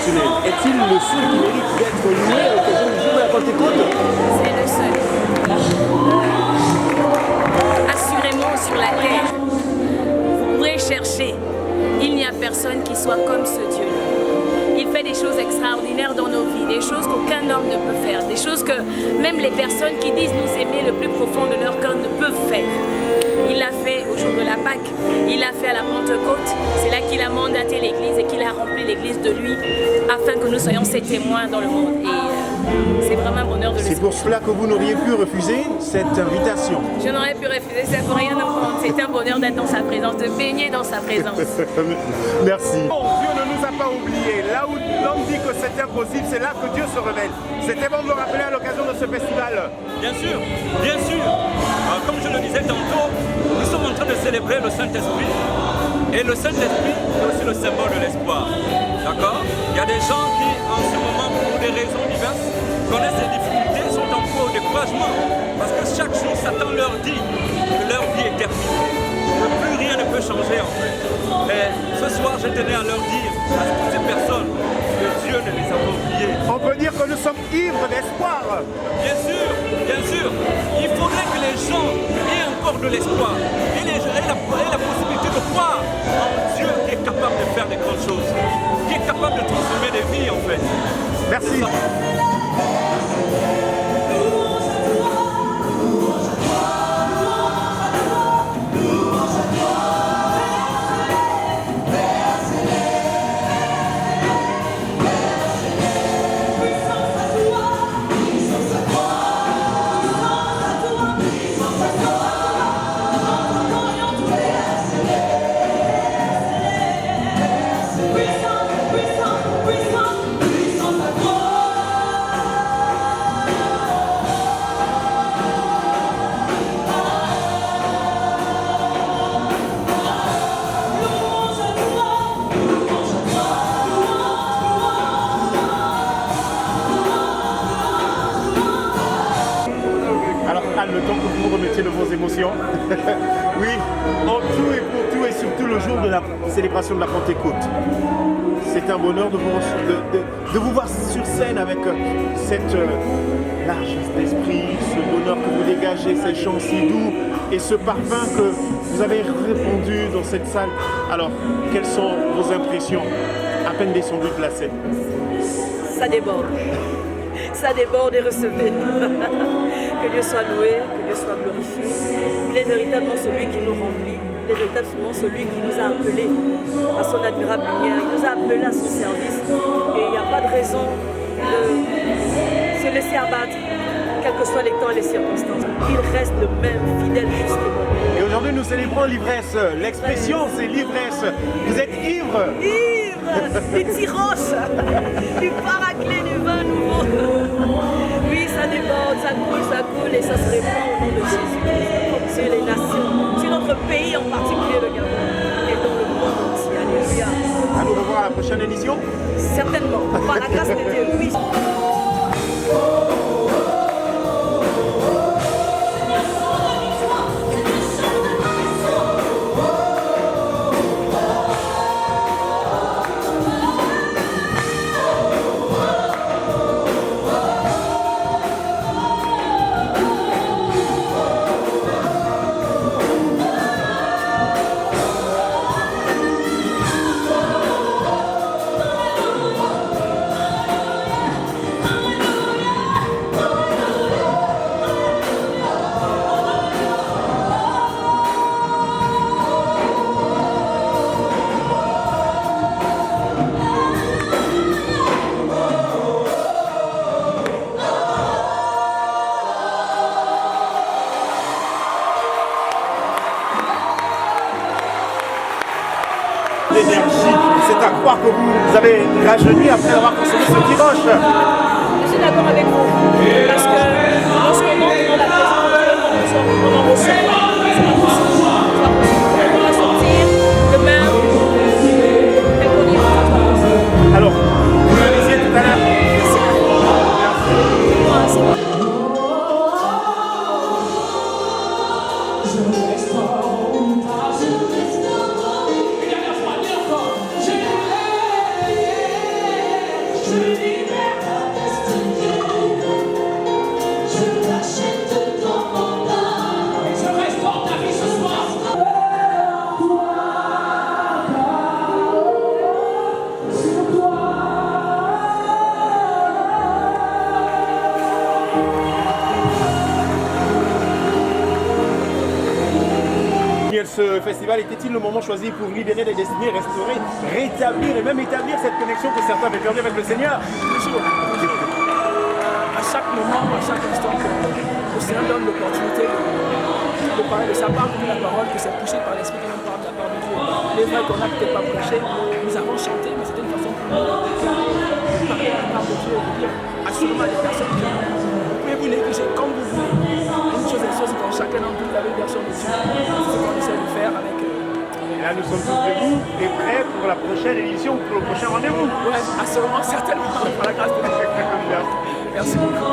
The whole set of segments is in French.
exceptionnel. Est-il le seul qui mérite d'être loué à l'occasion du jour de la Pentecôte? C'est le seul. Assurément sur la terre, vous pourrez chercher. Il n'y a personne qui soit comme ce Dieu. Il fait des choses extraordinaires dans nos vies, des choses qu'aucun homme ne peut faire, des choses que même les personnes qui disent nous aimer le plus profond de leur cœur ne peuvent faire. Il l'a fait au jour de la Pâque, il l'a fait à la Pentecôte. C'est là qu'il a mandaté l'Église et qu'il a rempli l'Église de lui afin que nous soyons ses témoins dans le monde. Et c'est vraiment un bonheur de le C'est pour cela que vous n'auriez pu refuser cette invitation. Je n'aurais pu refuser ça pour rien au monde. C'est un bonheur d'être dans sa présence, de baigner dans sa présence. Merci. Bon, Dieu ne nous a pas oubliés. Là où l'homme dit que c'est impossible, c'est là que Dieu se révèle. C'était bon de le rappeler à l'occasion de ce festival. Bien sûr, bien sûr. Comme je le disais tantôt, nous sommes en train de célébrer le Saint-Esprit. Et le Saint-Esprit est aussi le symbole de l'espoir. D'accord? Il y a des gens qui, en ce moment, pour des raisons diverses, connaissent des difficultés, sont en proie au découragement. Parce que chaque jour, Satan leur dit que leur vie est terminée. Que plus rien ne peut changer en fait. Mais ce soir, je tenais à leur dire, à toutes ces personnes, que Dieu ne les a pas oubliées. On peut dire que nous sommes ivres d'espoir. Bien sûr, bien sûr. Il faudrait que les gens aient encore de l'espoir et la possibilité de croire en Dieu qui est capable de faire des grandes choses, qui est capable de transformer des vies en fait. Merci. Le temps que vous vous remettiez de vos émotions. Oui, en tout et pour tout et surtout le jour de la célébration de la Pentecôte. C'est un bonheur de vous voir sur scène avec cette largesse d'esprit, ce bonheur que vous dégagez, ces chants si doux et ce parfum que vous avez répandu dans cette salle. Alors, quelles sont vos impressions à peine descendues de la scène? Ça déborde. Ça déborde et recevez. Que Dieu soit loué, que Dieu soit glorifié. Il est véritablement celui qui nous remplit. Il est véritablement celui qui nous a appelés à son admirable lumière. Il nous a appelés à son service. Et il n'y a pas de raison de se laisser abattre, quels que soient les temps et les circonstances. Il reste le même, fidèle justement. Et aujourd'hui, nous célébrons l'ivresse. L'expression, c'est l'ivresse. Vous êtes ivre. Ivre du tyros, du paraclet du vin nouveau. Oui, ça déborde, ça coule et ça se répand au nom de Jésus. Sur les nations, sur notre pays en particulier, le Gabon, et dans le monde entier. Alléluia. À nous revoir à la prochaine édition. Certainement, par la grâce de Dieu, oui. L'énergie, c'est à croire que vous avez rajeuni après avoir consommé ce dimanche. Je suis d'accord avec vous, parce que lorsqu'on entre dans la présence de Dieu, on en ressort. C'est pas possible. On va sortir demain, très bon niveau. Alors, vous le disiez tout à l'heure. Merci. ce festival était-il le moment choisi pour libérer les destinées, restaurer, rétablir et même établir cette connexion que certains avaient perdue avec le Seigneur? Toujours. À chaque moment, à chaque instant, le Seigneur donne l'opportunité de parler de sa part, de la parole, que c'est poussé par l'Esprit qui nous parle de la part de Dieu. Les vrais qu'on n'a peut-être pas prêché, nous avons chanté, mais c'était une façon pour nous de parler de la part de Dieu et de dire assurément à des personnes que vous pouvez vous négliger comme vous voulez. Une chose est sûre, c'est qu'en chacun d'entre nous, vous avez une version de Dieu. C'est ce qu'on essaie de faire avec. Et là, nous sommes tous debout et prêts pour la prochaine édition, pour le prochain rendez-vous. Ouais, assurément, certainement, par la grâce de Dieu. Merci beaucoup.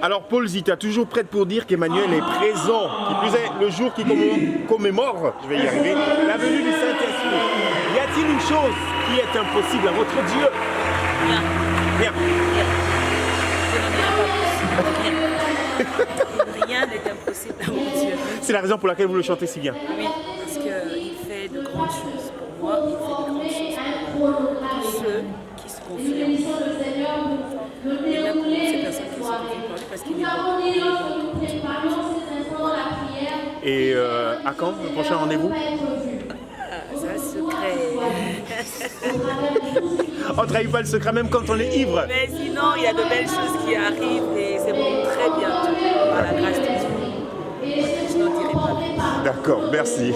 Alors Paul Zita, toujours prête pour dire qu'Emmanuel est présent, qui plus est le jour qui commémore, je vais y arriver, la venue du Saint-Esprit. Y a-t-il une chose qui est impossible à votre Dieu? Rien. Rien. Rien n'est impossible à mon Dieu. C'est la raison pour laquelle vous le chantez si bien. Oui, parce qu'il fait de grandes choses pour moi, il fait de grandes choses pour tous ceux qui se confient en lui. Et même pour ces personnes qui se confient en lui, parce qu'il est bon. Et à quand le prochain rendez-vous? C'est un secret. On ne trahit pas le secret même quand on est ivre. Mais sinon, il y a de belles choses qui arrivent et c'est bon très bientôt, par la grâce de Dieu. Je n'en dirai pas plus. D'accord, merci.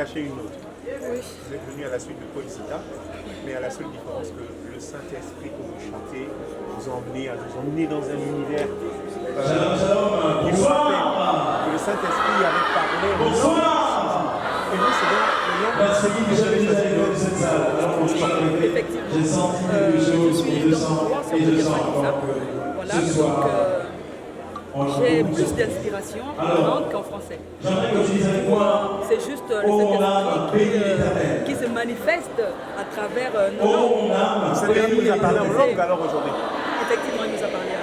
cacher une autre. Vous êtes venu à la suite de Paul Zita, mais à la seule différence que le Saint-Esprit que vous chantez vous a emmené à nous emmener dans un univers qui nous rappelle que le Saint-Esprit avait parlé en langue. Et nous, c'est dans le langue que vous avez choisi. Effectivement, je suis dans le droit, si on peut dire ça comme ça. Voilà, donc j'ai plus d'inspiration en langue qu'en français. C'est juste le Saint-Esprit qui se manifeste à travers nos langues. Le Saint-Esprit nous a parlé en langue alors aujourd'hui. Effectivement, il nous a parlé en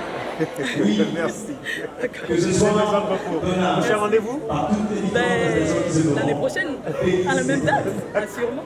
langue. Merci. Que ce soit mes hommes repos. Prochain rendez-vous l'année prochaine, à la même date, sûrement.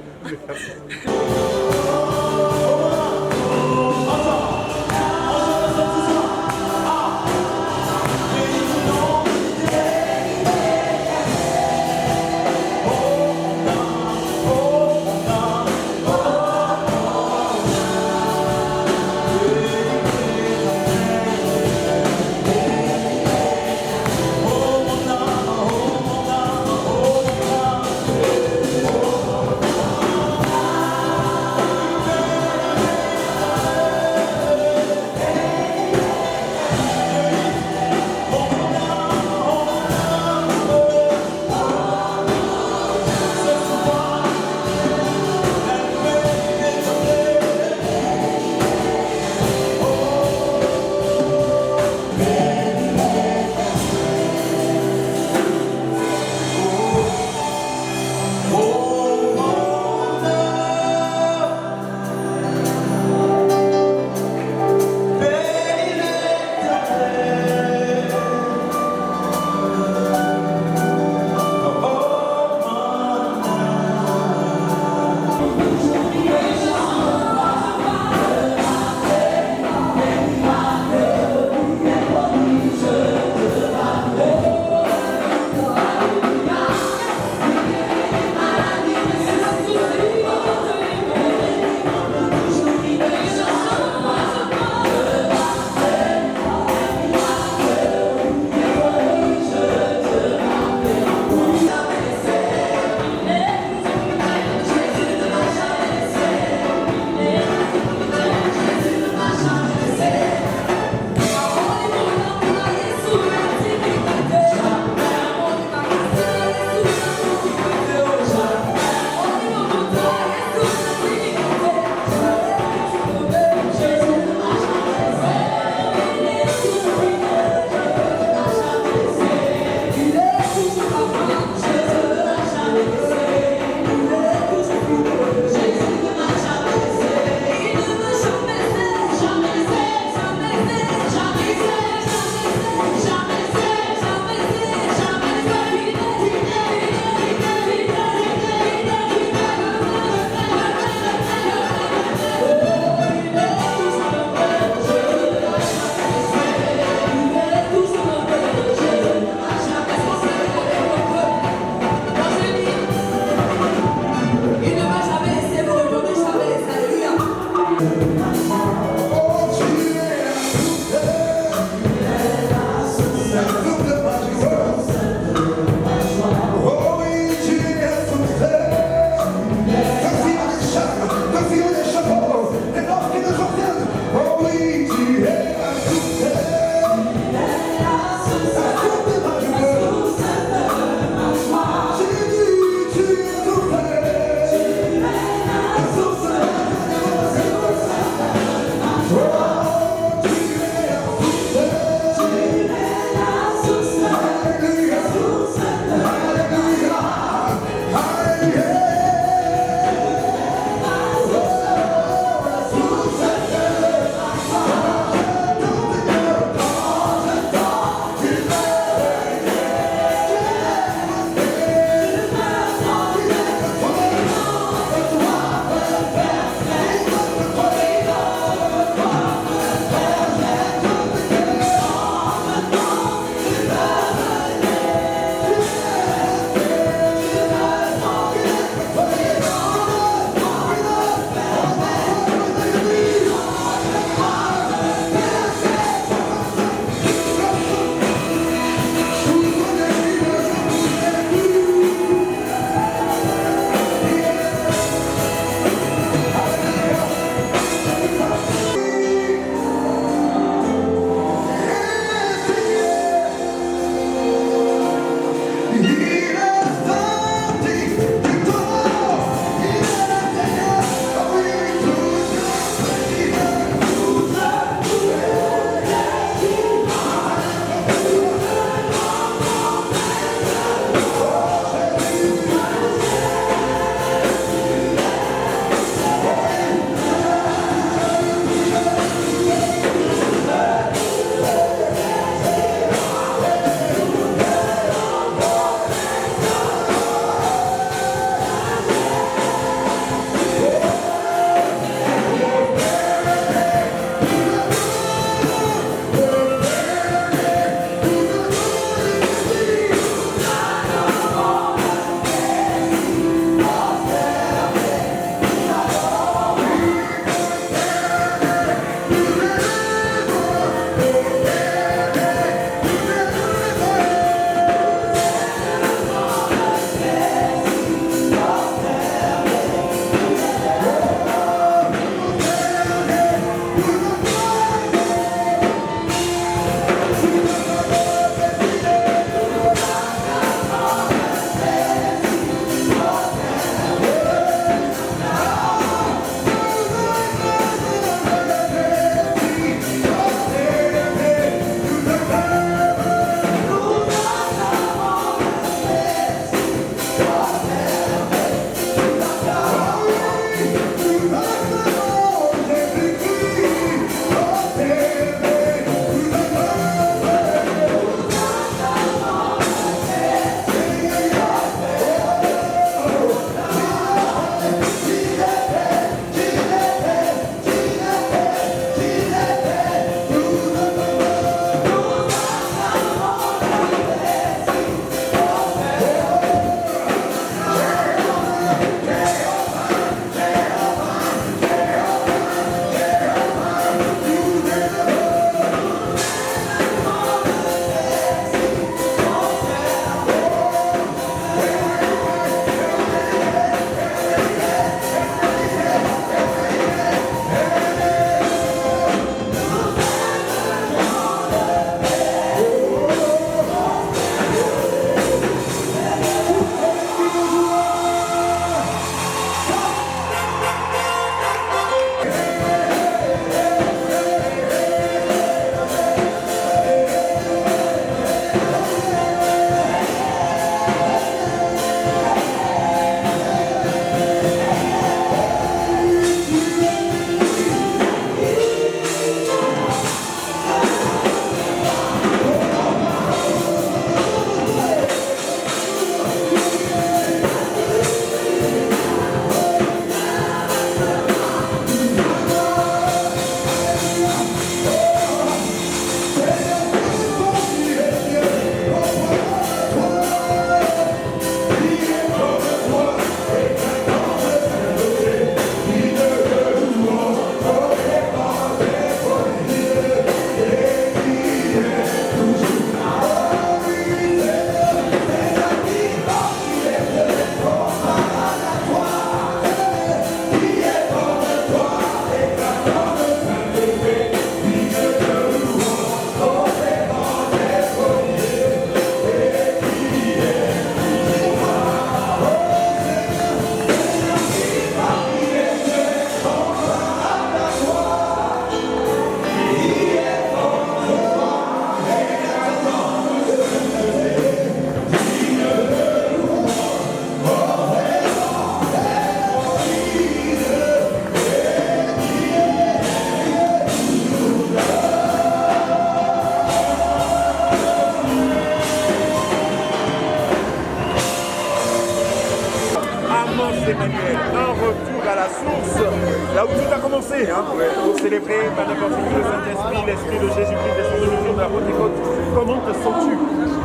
où tout a commencé, hein, pour célébrer par n'importe qui le Saint-Esprit, l'Esprit de Jésus-Christ descendu le jour de la Pentecôte. Comment te sens-tu?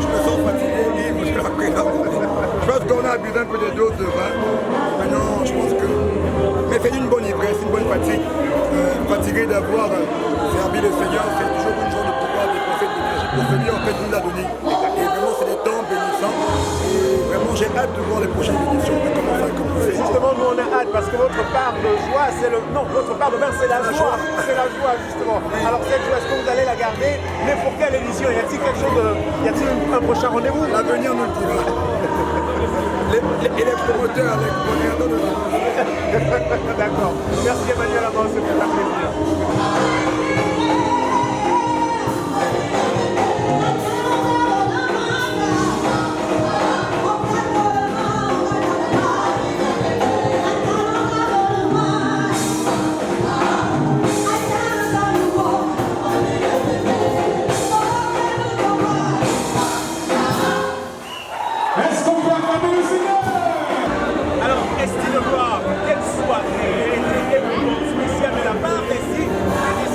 Je me sens fatigué, libre, je pense qu'on a abusé un peu des doses de vin. Maintenant, je pense que... Mais c'est une bonne ivresse, une bonne fatigue. Fatigué d'avoir servi le Seigneur, c'est toujours une joie de pouvoir dépenser de l'énergie pour ce Dieu en fait nous l'a donné. Et vraiment, c'est des temps bénissants. Et vraiment, j'ai hâte de voir les prochaines éditions, de comment ça va commencer. Justement, nous on a hâte parce que votre part de joie, c'est le... Non, votre part de vin, c'est la joie. C'est la joie, justement. Alors cette joie, est-ce que vous allez la garder? Mais pour quelle édition? Y a-t-il quelque chose de... Y a-t-il un prochain rendez-vous? L'avenir nous le dira. Et les promoteurs, les promoteurs de D'accord. Merci Emmanuel Amos, c'était un plaisir. Est-ce qu'on peut acclamer le Seigneur? Alors, estime-moi, quelle soirée, elle était émouvante, spéciale de la part des 6 et des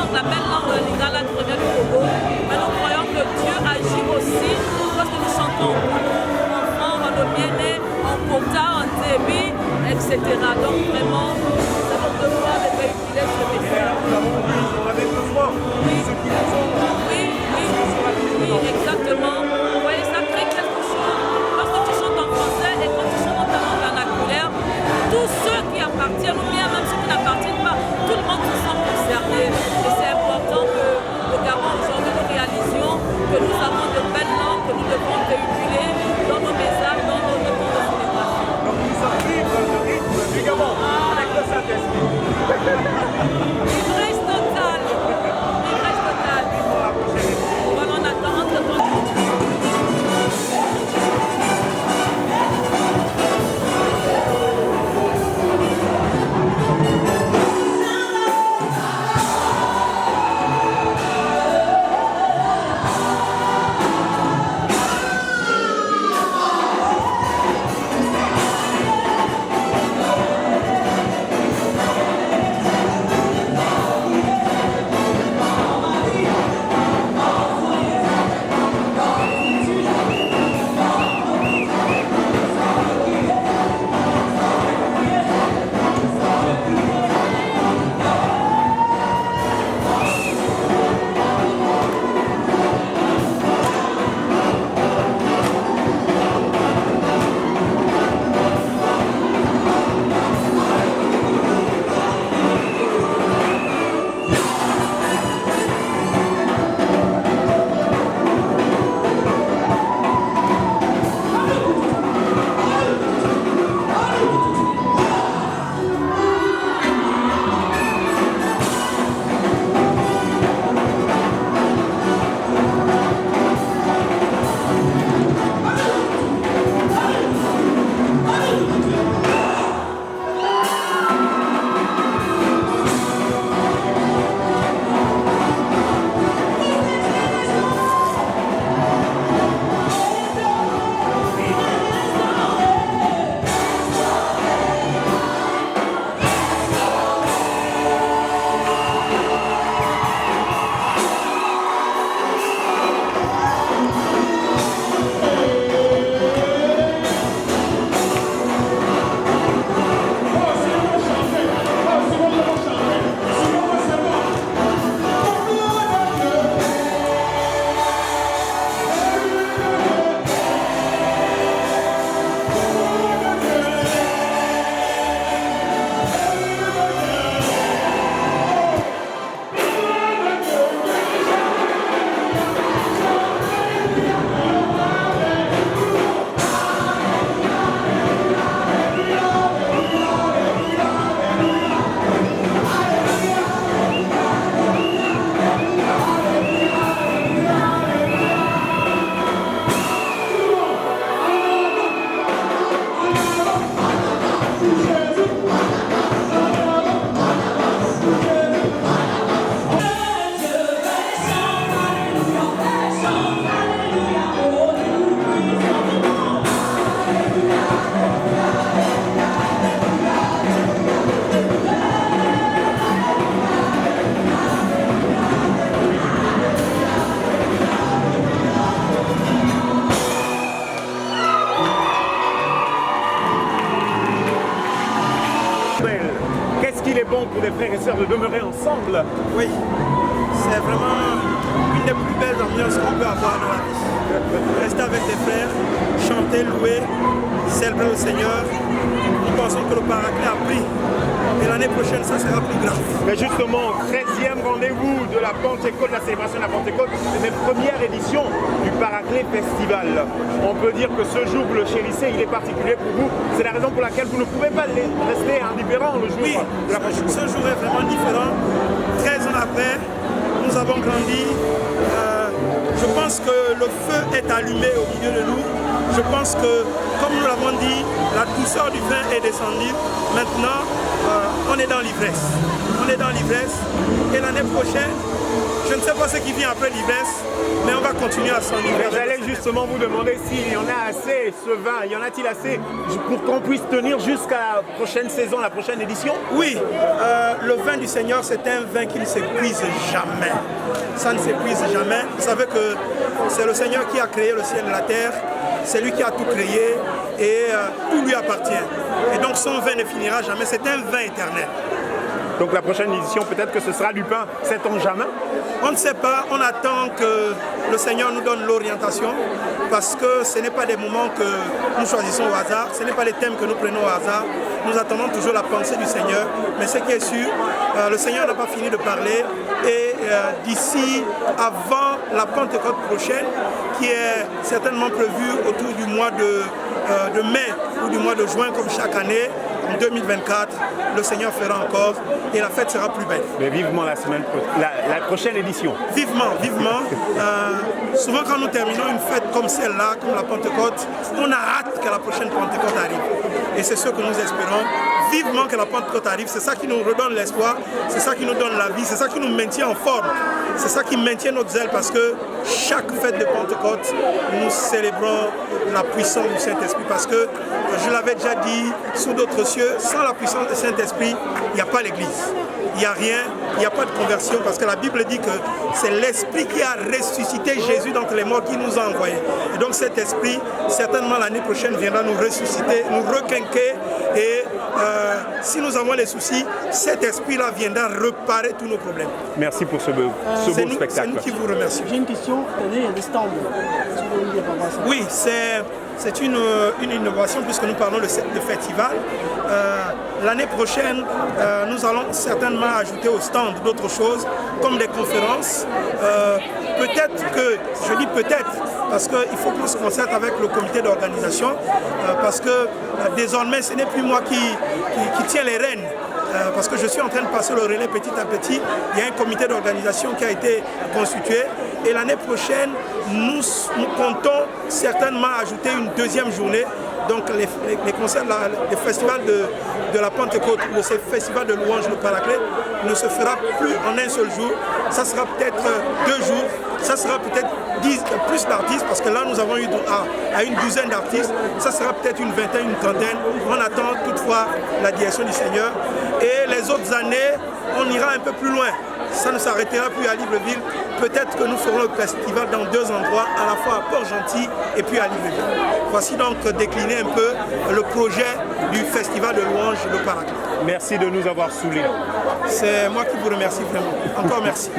Donc la belle langue de l'Ingala qui revient du Togo. Mais nous croyons que Dieu agit aussi lorsque nous chantons enfant, en Obiene, en Kota, en Tébi, etc. Donc vraiment, nous avons besoin de véhiculer ce message. Nous avons vu, on avait besoin de ceux qui nous ont. Oui, exactement. Vous voyez, ça crée quelque chose. Lorsque tu chantes en français et quand tu chantes en ta langue vernaculaire, tous ceux qui appartiennent, ou bien même ceux qui n'appartiennent pas, tout le monde se sent concerné. Et c'est important que le Gabon aujourd'hui nous réalisions que nous avons de belles langues que nous devons véhiculer dans nos messages, dans nos temps de célébration. Donc nous sommes libres de rythme du Gabon avec le Saint-Esprit. L'ivresse totale. L'ivresse totale. Voilà, on attend entre temps. Qu'est-ce qu'il est bon pour des frères et sœurs de demeurer ensemble? Oui, c'est vraiment une des plus belles ambiances qu'on peut avoir dans la vie. Rester avec des frères, chanter, louer, célébrer le Seigneur. Nous pensons que le Paraclet a pris. Et l'année prochaine, ça sera plus grave. Mais justement, 13e rendez-vous de la Pentecôte, la célébration de la Pentecôte, c'est notre première édition du Paraclet Festival. On peut dire que ce jour, vous le chérissez, il est particulier pour vous. C'est la raison pour laquelle vous ne pouvez pas rester indifférent le jour de la Pentecôte. Ce jour est vraiment différent. 13 ans après, nous avons grandi. Je pense que le feu est allumé au milieu de nous. Je pense que, comme nous l'avons dit, la douceur du vin est descendue. Maintenant, on est dans l'ivresse. On est dans l'ivresse. Et l'année prochaine, je ne sais pas ce qui vient après l'ivresse, mais on va continuer à s'enivrer. J'allais justement vous demander s'il y en a assez, ce vin, y en a-t-il assez pour qu'on puisse tenir jusqu'à la prochaine saison, la prochaine édition? Oui, le vin du Seigneur, c'est un vin qui ne s'épuise jamais. Ça ne s'épuise jamais. Vous savez que c'est le Seigneur qui a créé le ciel et la terre, c'est lui qui a tout créé et tout lui appartient. Et donc son vin ne finira jamais, c'est un vin éternel. Donc la prochaine édition, peut-être que ce sera du pain, sait-on jamais? On ne sait pas, on attend que le Seigneur nous donne l'orientation parce que ce n'est pas des moments que nous choisissons au hasard, ce n'est pas les thèmes que nous prenons au hasard. Nous attendons toujours la pensée du Seigneur, mais ce qui est sûr, le Seigneur n'a pas fini de parler et d'ici avant la Pentecôte prochaine, qui est certainement prévue autour du mois de mai ou du mois de juin comme chaque année, en 2024, le Seigneur fera encore et la fête sera plus belle. Mais vivement la prochaine édition. Vivement, vivement. Souvent quand nous terminons une fête comme celle-là, comme la Pentecôte, on a hâte que la prochaine Pentecôte arrive. Et c'est ce que nous espérons. Vivement que la Pentecôte arrive, c'est ça qui nous redonne l'espoir, c'est ça qui nous donne la vie, c'est ça qui nous maintient en forme, c'est ça qui maintient notre zèle parce que chaque fête de Pentecôte, nous célébrons la puissance du Saint-Esprit parce que, je l'avais déjà dit, sous d'autres cieux, sans la puissance du Saint-Esprit, il n'y a pas l'église. Il n'y a rien, il n'y a pas de conversion parce que la Bible dit que c'est l'Esprit qui a ressuscité Jésus d'entre les morts qui nous a envoyés. Et donc cet Esprit, certainement l'année prochaine, viendra nous ressusciter, nous requinquer et si nous avons des soucis, cet Esprit-là viendra réparer tous nos problèmes. Merci pour ce beau spectacle. C'est nous qui vous remercions. J'ai une question, il y a des stands. Oui, c'est une innovation puisque nous parlons de festival. L'année prochaine, nous allons certainement ajouter au stand d'autres choses comme des conférences. Peut-être que, je dis peut-être, parce qu'il faut qu'on se concerte avec le comité d'organisation, parce que désormais ce n'est plus moi qui tiens les rênes. Parce que je suis en train de passer le relais petit à petit. Il y a un comité d'organisation qui a été constitué et l'année prochaine, nous comptons certainement ajouter une deuxième journée. Donc les concerts, les festivals de la Pentecôte, de ces festivals de louanges, le Paraclet, ne se fera plus en un seul jour. Ça sera peut-être 2 jours, ça sera peut-être plus d'artistes, parce que là nous avons eu à une douzaine d'artistes, ça sera peut-être une vingtaine, une trentaine. On attend toutefois la direction du Seigneur. Et les autres années, on ira un peu plus loin. Ça ne s'arrêtera plus à Libreville. Peut-être que nous ferons le festival dans 2 endroits, à la fois à Port-Gentil et puis à Libreville. Voici donc décliné un peu le projet du festival de louanges de Paraclet. Merci de nous avoir saoulés. C'est moi qui vous remercie vraiment. Encore merci.